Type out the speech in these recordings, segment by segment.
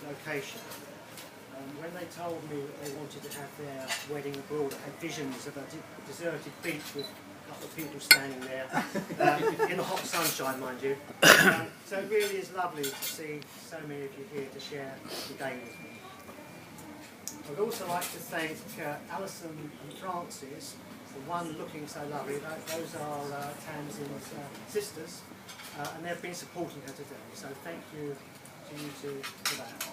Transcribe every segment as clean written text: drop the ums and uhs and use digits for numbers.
location. When they told me that they wanted to have their wedding abroad, I had visions of a deserted beach with a couple of people standing there, in the hot sunshine, mind you. So it really is lovely to see so many of you here to share the day with me. I'd also like to thank Alison and Frances, the one looking so lovely. Those are Tamzin's sisters, and they've been supporting her today. So thank you to you two for that.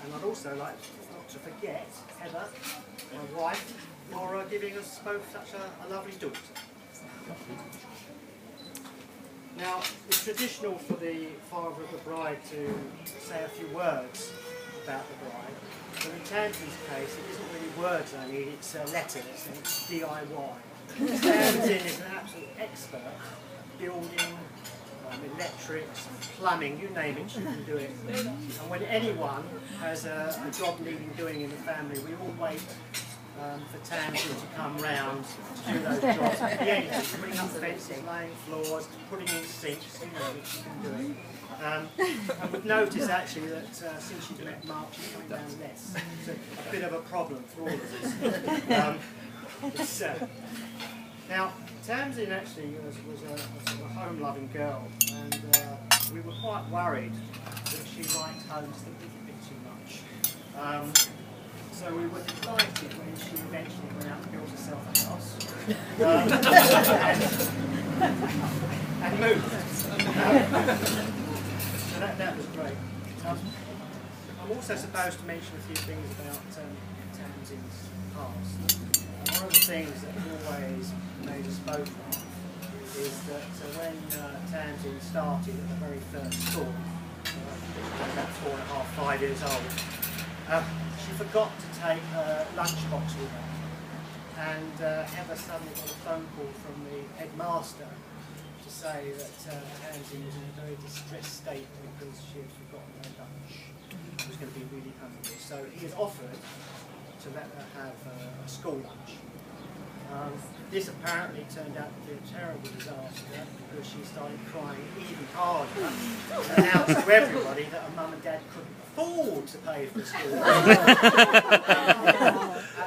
And I'd also like not to forget Heather, my wife, for giving us both such a lovely daughter. Now, it's traditional for the father of the bride to say a few words about the bride, but in Tamzin's case, it isn't really words I need, it's letters, and it's DIY. Tamzin is an absolute expert building, electrics, plumbing, you name it, she can do it. And when anyone has a job needing doing in the family, we all wait for Tamzin to come round to do those jobs. It could be anything, putting up fences, laying floors, putting in sinks, you know, which she can do. And we've noticed actually that since she's met Mark, she's coming down less. It's a bit of a problem for all of us. Now, Tamzin actually was a sort of home-loving girl, and we were quite worried that she liked home just a little bit too much. So we were delighted when she eventually went out and built herself a house and moved. So that was great. I'm also supposed to mention a few things about Tamzin's past. One of the things that always made us both laugh is that when Tamzin started at the very first school, about 4.5, 5 years old, she forgot to take her lunchbox with her, and Heather suddenly got a phone call from the headmaster to say that Tamzin was in a very distressed state because she had forgotten her lunch. She was going to be really hungry, so he had offered to let her have a school lunch. This apparently turned out to be a terrible disaster because she started crying even harder and announced to everybody that her mum and dad couldn't afford to pay for the school.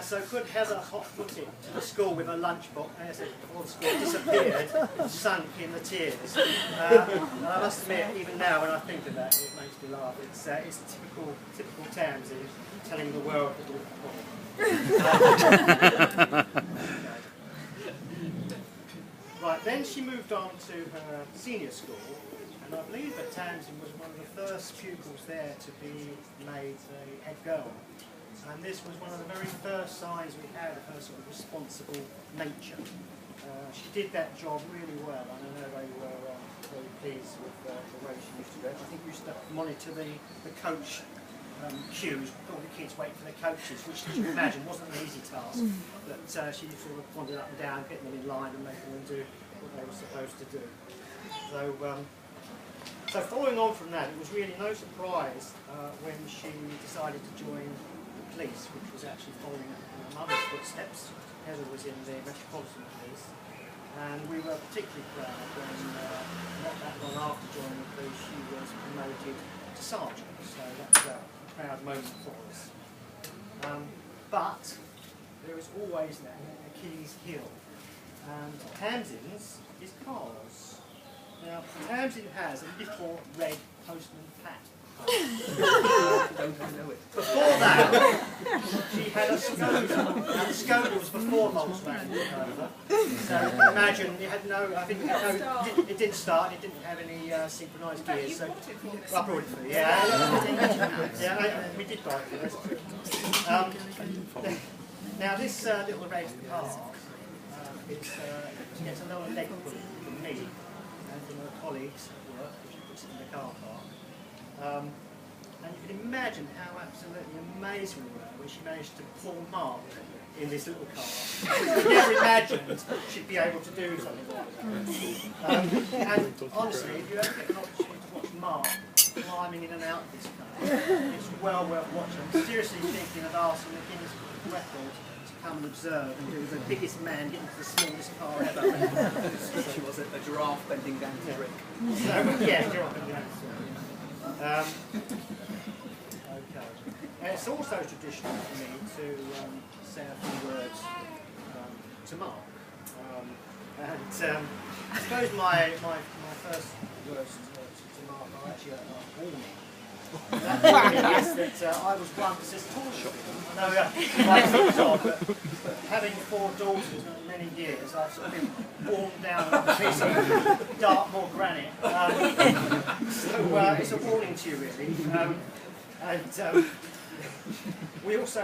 So could Heather hot-foot it to the school with her lunchbox, and as before the school disappeared, sunk in the tears. And I must admit, even now when I think of that, it makes me laugh. It's typical Tamzin telling the world that we're poor. Right, then she moved on to her senior school, and I believe that Tamzin was one of the first pupils there to be made a head girl. And this was one of the very first signs we had of her sort of responsible nature. She did that job really well, and I know they were very pleased with the way she used to do it. I think we used to monitor the coach queues, all the kids wait for their coaches, which, as you can imagine, wasn't an easy task. But she sort of wandered up and down, getting them in line and making them do what they were supposed to do. So following on from that, it was really no surprise when she decided to join the police, which was actually following her mother's footsteps. Heather was in the Metropolitan Police, and we were particularly proud when, not that long after joining the police, she was promoted to sergeant. So that's a proud moment for us. But there is always then Achilles' heel, and Tamzin's is cars. Now, Tamzin has a little red postman pat. Before that, she had a Skoda. Now, the Skoda was before Volkswagen took over. So imagine it had no, I think it didn't start, it didn't have any synchronised gears. So I brought it for you. Yeah, we did buy it. That's true. Now this little red car, she gets a lot of leg pulling from me and from her colleagues at work, which she puts in the car park. And you can imagine how absolutely amazed we were when she managed to pull Mark in this little car. We never imagined she'd be able to do something like that. And honestly, if you ever get an opportunity to watch Mark climbing in and out of this car, it's well worth watching. I'm seriously thinking of asking the Guinness record to come and observe and do the biggest man get into the smallest car ever. She was a giraffe bending down to drink. So, yeah, giraffe bending down to drink. also traditional for me to say a few words to Mark. And I suppose my first words to Mark are actually a warning. That is that I was once as tall as him. I know my feet are, but having 4 daughters in many years, I've sort of been worn down with a piece of Dartmoor granite. So it's a warning to you, really. And we also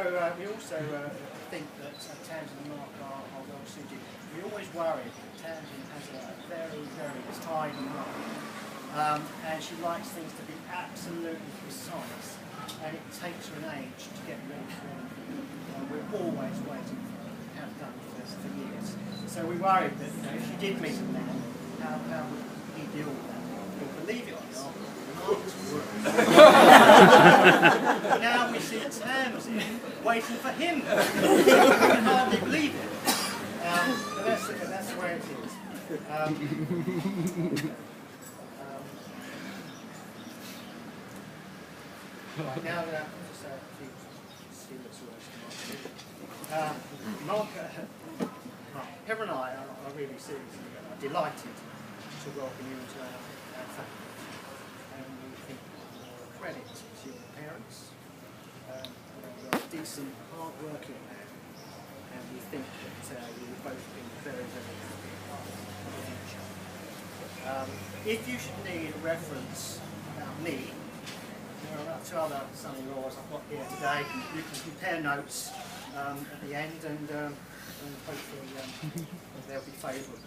think that Tamzin and Mark are well suited. We always worry that Tamzin has a very, very tidy mind, and she likes things to be absolutely precise, and it takes her an age to get ready for anything. We're always waiting for her, have done for years. So we worried that if she did meet a man, how would he deal with that? But believe it or not, Mark's worse. Now we see Tamzin waiting for him. We can hardly believe it. But that's the way it is. Right, now just a few serious words to Mark. Heather and I are really seriously delighted to welcome you into our family. And we think you're a credit to your parents. You're a decent, hard-working man. And we think that you will both be very, very happy in the future. If you should need a reference about me, there are 2 other son-in-laws I've got here today. You can compare notes at the end, and hopefully they'll be favourable.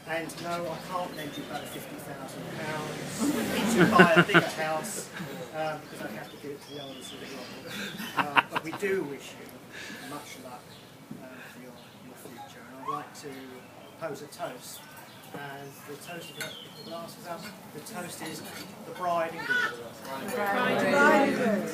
And no, I can't lend you about £50,000. You need to buy a bigger house because I have to give it to the oldest little one. But we do wish you much luck for your future. And I'd like to pose a toast. And the toast, if the glass is up, the toast is the bride and groom. Bride and groom.